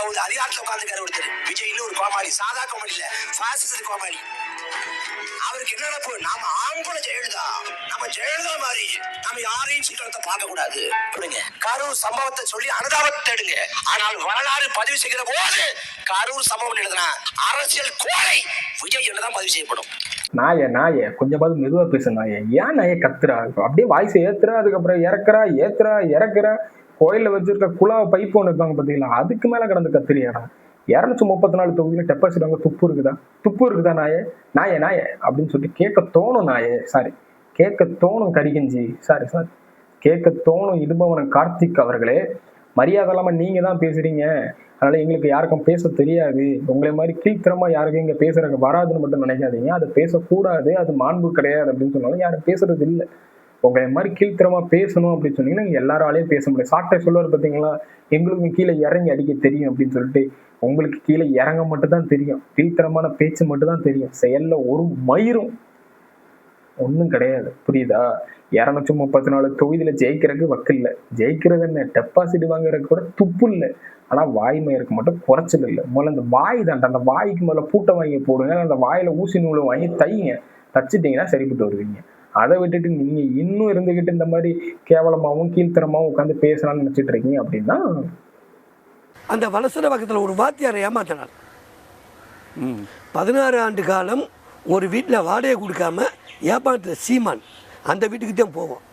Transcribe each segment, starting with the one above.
அதிகாரத்துல உட்காந்துக்காரு ஒருத்தர் விஜய்னு ஒரு கோமாளி, சாதா கோமாளி இல்ல, பாசிஸ்ட் கோமாளி. அவருக்கு என்ன நினைப்பு? நாம ஆம்பளை ஜெயலலிதா, நம்ம ஜெயலலிதா மாதிரி நம்ம யாரையும் சீக்கிரத்தை பார்க்க கூடாது. கரூர் சம்பவத்தை சொல்லி அனுதாபத்தை எடுங்க. ஆனால் வரலாறு பதிவு செய்கிற போது கரூர் சம்பவம் எழுதுனா அரசியல் கோலை விஜய் என்றுதான் பதிவு செய்யப்படும். நாயே கொஞ்சமாவது மெதுவா பேச நாயே. ஏன் நாயை கத்துறா? அப்படியே வாய்ஸ் ஏத்துறா, அதுக்கப்புறம் இறக்குறா. கோயில்ல வச்சிருக்க குழாவை பைப்பு ஒன்று இருக்காங்க பாத்தீங்களா, அதுக்கு மேல கடந்து கத்திரியாடா. 234 தொகுதியில டெபாசிட் வாங்க துப்பு இருக்குதா நாயே அப்படின்னு சொல்லிட்டு கேட்க தோணும் நாயே. சாரி, கேட்க தோணும் கரிகஞ்சி. சாரி கேட்க தோணும் இடுபவன கார்த்திக் அவர்களே. மரியாதை இல்லாம நீங்க தான் பேசுறீங்க, அதனால எங்களுக்கு யாருக்கும் பேச தெரியாது. உங்களை மாதிரி கீழ்த்தரமா யாருக்கும் இங்க பேசுறதுக்கு வராதுன்னு மட்டும் நினைக்காதீங்க. அது பேசக்கூடாது, அது மாண்பு கிடையாது அப்படின்னு சொன்னாலும் யாரும் பேசுறது இல்லை. உங்களை மாதிரி கீழ்த்தரமா பேசணும் அப்படின்னு சொன்னீங்கன்னா எல்லாராலையும் பேச முடியும். சாட்டை சொல்லுவார் பார்த்தீங்களா, எங்களுக்கு கீழே இறங்கி அடிக்க தெரியும் அப்படின்னு சொல்லிட்டு. உங்களுக்கு கீழே இறங்க மட்டும் தான் தெரியும், கீழ்த்தரமான பேச்சு மட்டும் தான் தெரியும். செயல்ல ஒரு மயிரும் ஒன்றும் கிடையாது, புரியுதா? 234 தொகுதியில ஜெயிக்கிறதுக்கு வக்கில்ல. ஜெயிக்கிறது என்ன, டெபாசிட் வாங்குறதுக்கு கூட துப்பு இல்லை. ஆனா வாய்மையருக்கு மட்டும் குறைச்சல் இல்லை. முதல்ல அந்த வாய் தாண்டா, அந்த வாய்க்கு முதல்ல பூட்டை வாங்கி போடுங்க, அந்த வாயில ஊசி நூலை வாங்கி தைங்க. தச்சுட்டீங்கன்னா சரிப்பட்டு வருவீங்க. அதை விட்டுட்டு நீங்க இன்னும் இருந்துகிட்டு இந்த மாதிரி கேவலமாவும் கீழ்த்தரமாவும் உட்காந்து பேசலாம்னு நினைச்சிட்டு இருக்கீங்க அப்படின்னா, அந்த வலசர பக்கத்துல ஒரு வாத்தியாரை ஏமாத்தினார். 16 ஆண்டு காலம் ஒரு வீட்டில் வாடகை கொடுக்காம ஏமாற்ற சீமான் அந்த வீட்டுக்கு தான் போவோம்.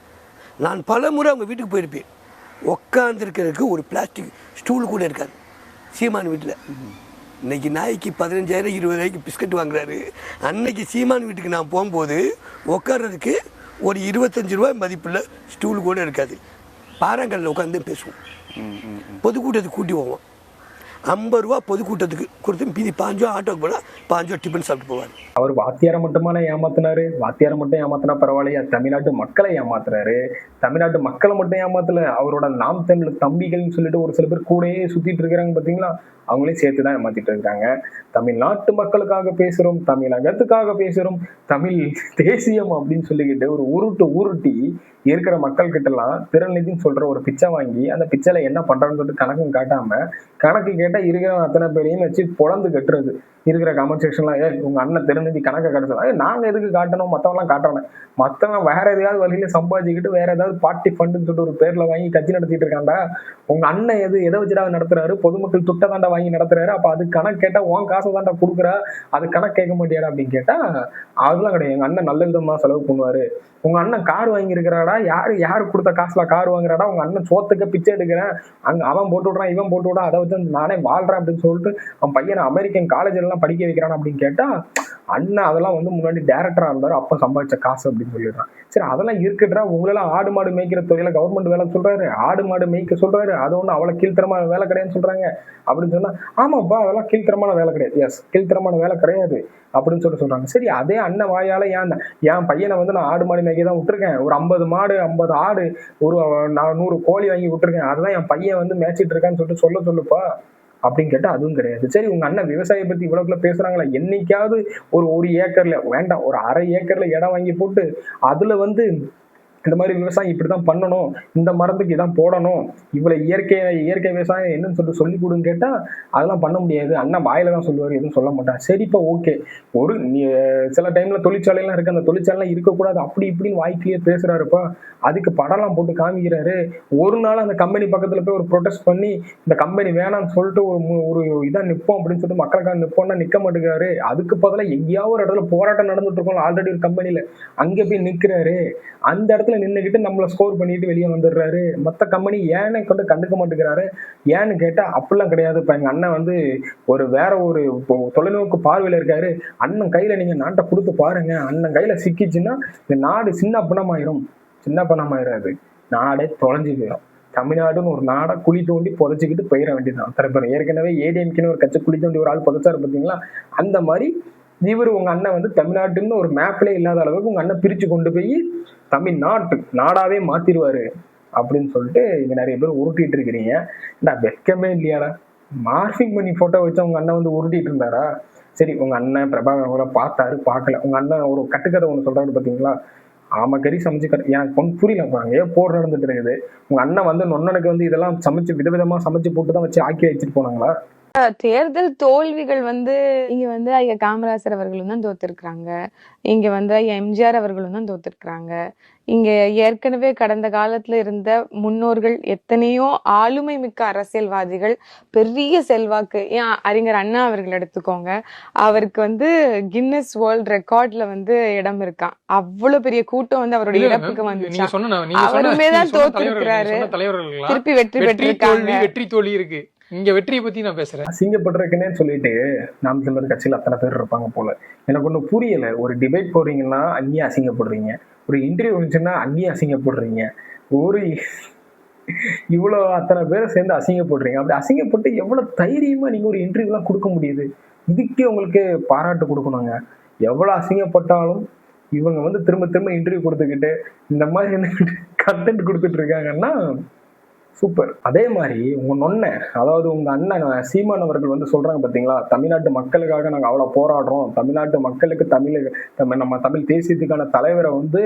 நான் பல முறை அவங்க வீட்டுக்கு போயிருப்பேன். உட்காந்துருக்கிறதுக்கு ஒரு பிளாஸ்டிக் ஸ்டூல் கூட இருக்காது சீமான் வீட்டில். இன்னைக்கு நாய்க்கு 15,000 20,000 பிஸ்கட் வாங்குறாரு. அன்னைக்கு சீமான் வீட்டுக்கு நான் போகும்போது உட்கார்றதுக்கு ஒரு 25 ரூபாய் மதிப்புள்ள ஸ்டூல் கூட இருக்காது. பாறாங்கல்ல உட்காந்து பேசுவோம். பொதுக்கூட்டத்துக்கு கூட்டி போவோம். 50 ரூபா பொதுக்கூட்டத்துக்கு கொடுத்து மீதி 5 ரூபா ஆட்டோக்கு போனால் 5 ரூபா டிஃபன் சாப்பிட்டு போவார். அவர் வாத்தியாரை மட்டுமான ஏமாத்தினாரு. வாத்தியாரை மட்டும் ஏமாத்தினா பரவாயில்லையா, தமிழ்நாட்டு மக்களை ஏமாத்துறாரு. தமிழ்நாட்டு மக்களை மட்டும் ஏமாத்தல, அவரோட நாம் தமிழ் தம்பிகள்னு சொல்லிட்டு ஒரு சில பேர் கூடயே சுத்திட்டு இருக்கிறாங்க பாத்தீங்களா, அவங்களையும் சேர்த்துதான் ஏமாத்திட்டு இருக்காங்க. தமிழ்நாட்டு மக்களுக்காக பேசுறோம், தமிழகத்துக்காக பேசுறோம், தமிழ் தேசியம் அப்படின்னு சொல்லிக்கிட்டு ஒரு உருட்டி இருக்கிற மக்கள் கிட்ட எல்லாம் திறநிதின்னு சொல்ற ஒரு பிச்சை வாங்கி அந்த பிச்சையில என்ன பண்றான்னு சொல்லிட்டு கணக்கும் காட்டாம, கணக்கு கேட்டா இருக்கிற அத்தனை பேரையும் வச்சு பொழந்து கட்டுறது. இருக்கிற கமெண்ட் செக்ஷன்லாம், உங்க அண்ணன் திறநிதி கணக்கை காட்டுறா, நாங்க எதுக்கு காட்டணும், மத்தவங்கலாம் காட்டுறாங்க. மத்தவங்க வேற எதையாவது வழியில சம்பாதிச்சுக்கிட்டு வேற ஏதாவது பார்ட்டி ஃபண்டுன்னு சொல்லிட்டு ஒரு பேர்ல வாங்கி கட்சி நடத்திட்டு இருக்காண்டா. உங்க அண்ணன் எதை வச்சுடா நடத்துறாரு, பொதுமக்கள் துட்டை தாண்டா வாங்கி நடத்துறாரு. அப்ப அது கணக்கு கேட்டா உன் காசை தாண்டா கொடுக்குறா, அது கணக்கு கேட்க மாட்டியாடா அப்படின்னு கேட்டா அதெல்லாம் கிடையாது. எங்க அண்ணன் நல்ல விதமா செலவு பண்ணுவாரு. உங்க அண்ணன் கார் வாங்கி இருக்கிறாடா, யாரு கொடுத்த காசுல கார் வாங்குறாடா, உங்க அண்ணன் சோத்துக்க பிச்சை எடுக்கிறேன், அங்க அவன் போட்டு விடுறான் இவன் போட்டு விடான், அதை வச்சு நானே வாழ்றேன் அப்படின்னு சொல்லிட்டு அவன் பையனை அமெரிக்கன் காலேஜ் எல்லாம் படிக்க வைக்கிறான் அப்படின்னு கேட்டா, அண்ணன் அதெல்லாம் முன்னாடி டைரக்டரா இருந்தாரு, அப்ப சம்பாதிச்ச காசு அப்படின்னு சொல்லிடுறான். சரி, அதெல்லாம் இருக்குறா. உங்களெல்லாம் ஆடு மாடு மேய்க்கிற தொழில கவர்மெண்ட் வேலை சொல்றாரு, ஆடு மாடு மேய்க்க சொல்றாரு, அது ஒண்ணு அவ்வளவு கீழ்த்தரமான வேலை கிடையாதுன்னு சொல்றாங்க அப்படின்னு சொன்னா, ஆமாப்பா அதெல்லாம் கீழ்த்தரமான வேலை கிடையாது, எஸ் கீழ்த்தரமான வேலை கிடையாது அப்படின்னு சொல்றாங்க. சரி, அதே அண்ணன் வாயால என் பையனை நான் ஆடு மாடு மேய்க்க தான் விட்டுருக்கேன், ஒரு 50 மாடு 50 ஆடு ஒரு 100 கோழி வாங்கி விட்டுருக்கேன், அதுதான் என் பையன் மேய்ச்சிட்டு இருக்கான்னு சொல்லிட்டு சொல்லுப்பா அப்படின்னு கேட்டா அதுவும் கிடையாது. சரி, உங்க அண்ணன் விவசாயியை பத்தி இவ்வளவுக்குள்ள பேசுறாங்களா, என்னைக்காவது ஒரு ஏக்கர்ல வேண்டாம், ஒரு அரை ஏக்கர்ல இடம் வாங்கி போட்டு அதுல இந்த மாதிரி விவசாயம் இப்படிதான் பண்ணணும், இந்த மரத்துக்கு இதான் போடணும், இவ்வளவு இயற்கை விவசாயம் என்னன்னு சொல்லி கொடுன்னு கேட்டா அதெல்லாம் பண்ண முடியாது. அண்ணன் வாயில தான் சொல்லுவாரு, எதுவும் சொல்ல மாட்டான். சரிப்பா ஓகே, ஒரு சில டைம்ல தொழிற்சாலைலாம் இருக்கு, அந்த தொழிற்சாலை இருக்கக்கூடாது அப்படி இப்படின்னு வாய்க்கிலேயே பேசுறாருப்பா, அதுக்கு படம்லாம் போட்டு காமிக்கிறாரு. ஒரு நாள் அந்த கம்பெனி பக்கத்துல போய் ஒரு ப்ரொடெஸ்ட் பண்ணி இந்த கம்பெனி வேணாம்னு சொல்லிட்டு ஒரு இதா நிற்போம் அப்படின்னு சொல்லிட்டு மக்களுக்காக நிற்போம்னா நிக்க மாட்டேங்கிறாரு. அதுக்கு பதிலாக எங்கேயாவது ஒரு இடத்துல போராட்டம் நடந்துட்டு இருக்கோம் ஆல்ரெடி ஒரு கம்பெனில, அங்க போய் நிக்கிறாரு. அந்த இடத்துல நின்னுகிட்டு நம்மள ஸ்கோர் பண்ணிட்டு வெளியே வந்துடுறாரு. மத்த கம்பெனி ஏன்னு கொண்டு கண்டுக்க மாட்டேங்கிறாரு. ஏன்னு கேட்டா அப்படிலாம் கிடையாது. இப்ப எங்க அண்ணன் ஒரு வேற ஒரு தொலைநோக்கு பார்வையில இருக்காரு. அண்ணன் கையில நீங்க நாட்டை கொடுத்து பாருங்க, அண்ணன் கையில சிக்கிச்சுன்னா இந்த நாடு சின்ன பணமாயிராது, நாடே தொலைஞ்சு போயிடும். தமிழ்நாடுன்னு ஒரு நாடை குழி தோண்டி புதைச்சிக்கிட்டு போயிட வேண்டியதுதான். அத்தனை பேர் ஏற்கனவே ஏடிஎம்கேன்னு ஒரு கட்சி குழி தோண்டி ஒரு ஆள் புதைச்சாரு பார்த்தீங்களா, அந்த மாதிரி இவர் உங்க அண்ணன் தமிழ்நாட்டுன்னு ஒரு மேப்ல இல்லாத அளவுக்கு உங்க அண்ணன் பிரிச்சு கொண்டு போய் தமிழ்நாட்டு நாடாவே மாத்திருவாரு அப்படின்னு சொல்லிட்டு இங்க நிறைய பேர் உருட்டிட்டு இருக்கிறீங்க. வெட்கமே இல்லையாடா, மார்பிங் பண்ணி போட்டோ வச்சு உங்க அண்ணன் உருட்டிட்டு இருந்தாரா? சரி, உங்க அண்ணன் பிரபாகரன் பார்த்தாரு பார்க்கல, உங்க அண்ணன் ஒரு கட்டுக்கதை ஒண்ணு சொல்றாரு பாத்தீங்களா, ஆமா கறி சமைச்சு எனக்கு பொண்ணு புரியல பாருங்க, ஏன் போர் நடந்துட்டு இருக்குது. உங்க அண்ணன் நொன்னனுக்கு இதெல்லாம் சமைச்சு விதவிதமா சமைச்சு போட்டுதான் வச்சு ஆக்கி வச்சுட்டு போனாங்களா? தேர்தல் தோல்விகள் வந்து இங்க வந்து ஐயா காமராசர் அவர்களும் தான் தோத்திருக்கிறாங்க. இங்க வந்து ஐயா எம்ஜிஆர் அவர்களும் தான் தோத்திருக்கிறாங்க. இங்க ஏற்கனவே கடந்த காலத்துல இருந்த முன்னோர்கள் எத்தனையோ ஆளுமை மிக்க அரசியல்வாதிகள், பெரிய செல்வாக்கு, ஏன் அறிஞர் அண்ணா அவர்கள் எடுத்துக்கோங்க, அவருக்கு வந்து கின்னஸ் வேர்ல்ட் ரெக்கார்ட்ல வந்து இடம் இருக்கான். அவ்வளவு பெரிய கூட்டம் வந்து அவருடைய இறப்புக்கு வந்துச்சு. அவருமே தான் தோத்திருக்கிறாரு, திருப்பி வெற்றி பெற்றிருக்காங்க. வெற்றி தோல்வி இருக்கு. இங்க வெற்றியை பத்தி நான் பேசுறேன். அசிங்கப்படுறதுக்குன்னே சொல்லிட்டு நாம் தமிழர் கட்சியில் அத்தனை பேர் இருப்பாங்க போல. எனக்கு ஒன்றும் புரியல. ஒரு டிபேட் போறீங்கன்னா அங்கேயே அசிங்கப்படுறீங்க, ஒரு இன்டர்வியூ இருந்துச்சுன்னா அங்கேயே அசிங்கப்படுறீங்க, ஒரு இவ்வளோ அத்தனை பேரை சேர்ந்து அசிங்கப்படுறீங்க. அப்படி அசிங்கப்பட்டு எவ்வளவு தைரியமா நீங்க ஒரு இன்டர்வியூலாம் கொடுக்க முடியுது? இதுக்கே உங்களுக்கு பாராட்டு கொடுக்கணுங்க. எவ்வளவு அசிங்கப்பட்டாலும் இவங்க வந்து திரும்ப திரும்ப இன்டர்வியூ கொடுத்துக்கிட்டு இந்த மாதிரி கண்டென்ட் கொடுத்துட்டு இருக்காங்கன்னா சூப்பர். அதே மாதிரி உங்க நொன்ன, அதாவது உங்க அண்ணன் சீமான் அவர்கள் வந்து சொல்றாங்க பாத்தீங்களா, தமிழ்நாட்டு மக்களுக்காக நாங்க அவ்வளவு போராடுறோம், தமிழ்நாட்டு மக்களுக்கு நம்ம தமிழ் தேசியத்துக்கான தலைவரை வந்து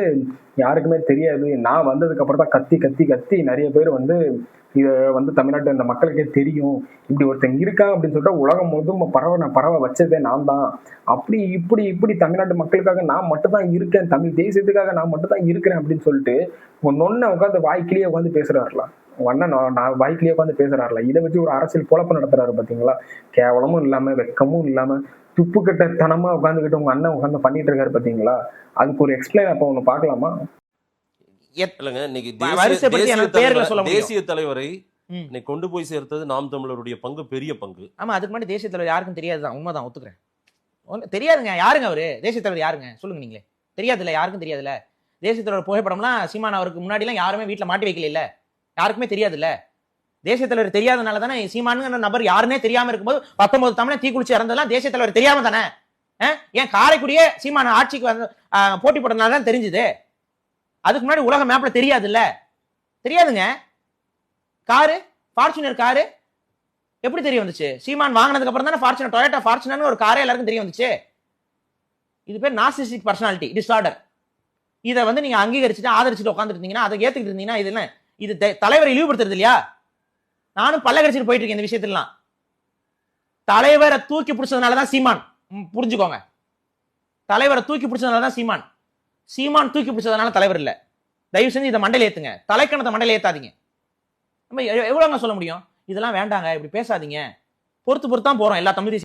யாருக்குமே தெரியாது, நான் வந்ததுக்கு அப்புறம் தான் கத்தி கத்தி கத்தி நிறைய பேர் வந்து இத வந்து தமிழ்நாட்டு அந்த மக்களுக்கே தெரியும், இப்படி ஒருத்தங்க இருக்காங்க அப்படின்னு சொல்லிட்டு உலகம் முழுதும் பரவ வச்சதே நான் தான், அப்படி இப்படி இப்படி தமிழ்நாட்டு மக்களுக்காக நான் மட்டும் தான் இருக்கேன், தமிழ் தேசியத்துக்காக நான் மட்டும் தான் இருக்கிறேன் அப்படின்னு சொல்லிட்டு உங்க நொன்ன உட்காந்து வாய்க்கிலேயே உட்காந்து பேசுறாருலாம். உங்க அண்ணன் நான் வாய்க்கிலேயே உட்காந்து பேசுறாருல, இதை வச்சு ஒரு அரசியல் பொழப்பு நடத்துறாரு பாத்தீங்களா? கேவலமும் இல்லாம வெக்கமும் இல்லாம துப்பு கட்டத்தனமா உட்காந்துக்கிட்டு உங்க அண்ணன் உட்காந்து பண்ணிட்டு இருக்காரு பாத்தீங்களா? அதுக்கு ஒரு எக்ஸ்பிளைன் அப்ப ஒண்ணு பாக்கலாமா? இல்லைங்க, இன்னைக்கு வரிசைப்படுத்தி எனக்கு பேர்ல சொல்ல முடியும். தேசிய தலைவரை இன்னைக்கு கொண்டு போய் சேர்த்தது நாம் தமிழருடைய பங்கு பெரிய பங்கு. ஆமா, அதுக்கு முன்னாடி தேசிய தலைவர் யாருக்கும் தெரியாதுதான், உண்மைதான், ஒத்துக்கிறேன். தெரியாதுங்க, யாருங்க அவரு தேசிய தலைவர் யாருங்க சொல்லுங்க நீங்களே. தெரியாதுல்ல, யாருக்கும் தெரியாதுல்ல. தேசிய தலைவர் புகைப்படம்லாம் சீமான் அவருக்கு முன்னாடி எல்லாம் யாருமே வீட்டுல மாட்டி வைக்கல, இல்ல யாருக்குமே தெரியாதுல்ல. தேசிய தலைவர் தெரியாதனால தானே சீமானுங்கிற நபர் யாருன்னே தெரியாம இருக்கும்போது 19 தமிழை தீக்குளிச்சு இறந்ததெல்லாம் தேசிய தலைவர் தெரியாம தானே. ஏன் காரைக்குடியே சீமான ஆட்சிக்கு வந்து போட்டி போட்டதுனால தான் தெரிஞ்சுது. அதுக்கு முன்னாடி உலக மேப்ல தெரியாதுல்ல, தெரியாதுங்க. காரு ஃபார்ச்சுனர் காரு எப்படி தெரிய வந்துச்சு? சீமான் வாங்கினதுக்கு அப்புறம் தானே ஃபார்ச்சுனர், டொயோட்டா ஃபார்ச்சுனர்னு ஒரு காரே எல்லாருக்கும் தெரிய வந்துச்சு. இது பேர் நார்சிஸ்டிக் பர்சனாலிட்டி டிஸார்டர். இதை வந்து நீங்க அங்கீகரிச்சுட்டு ஆதரிச்சுட்டு உட்காந்துட்டு இருந்தீங்கன்னா, அதை ஏத்துக்கிட்டு இருந்தீங்கன்னா, இது என்ன, இது தலைவரை இழிவுபடுத்துறது இல்லையா? நானும் பல்ல கடிச்சிட்டு போயிட்டு இருக்கேன் இந்த விஷயத்துலாம். தலைவரை தூக்கி பிடிச்சதுனாலதான் சீமான், புரிஞ்சுக்கோங்க. தலைவரை தூக்கி பிடிச்சதுனாலதான் சீமான். சீமான் தூக்கி பிடிச்சதுனால தலைவர் இல்ல. தயவு செஞ்சு இதை மண்டையில ஏத்துங்க, தலைக்கணத்தை மண்டையில ஏத்தாதீங்க. நம்ம எவ்வளவுங்க சொல்ல முடியும்? இதெல்லாம் வேண்டாங்க, இப்படி பேசாதீங்க. பொறுத்து தான் போறோம் எல்லா தமிழ்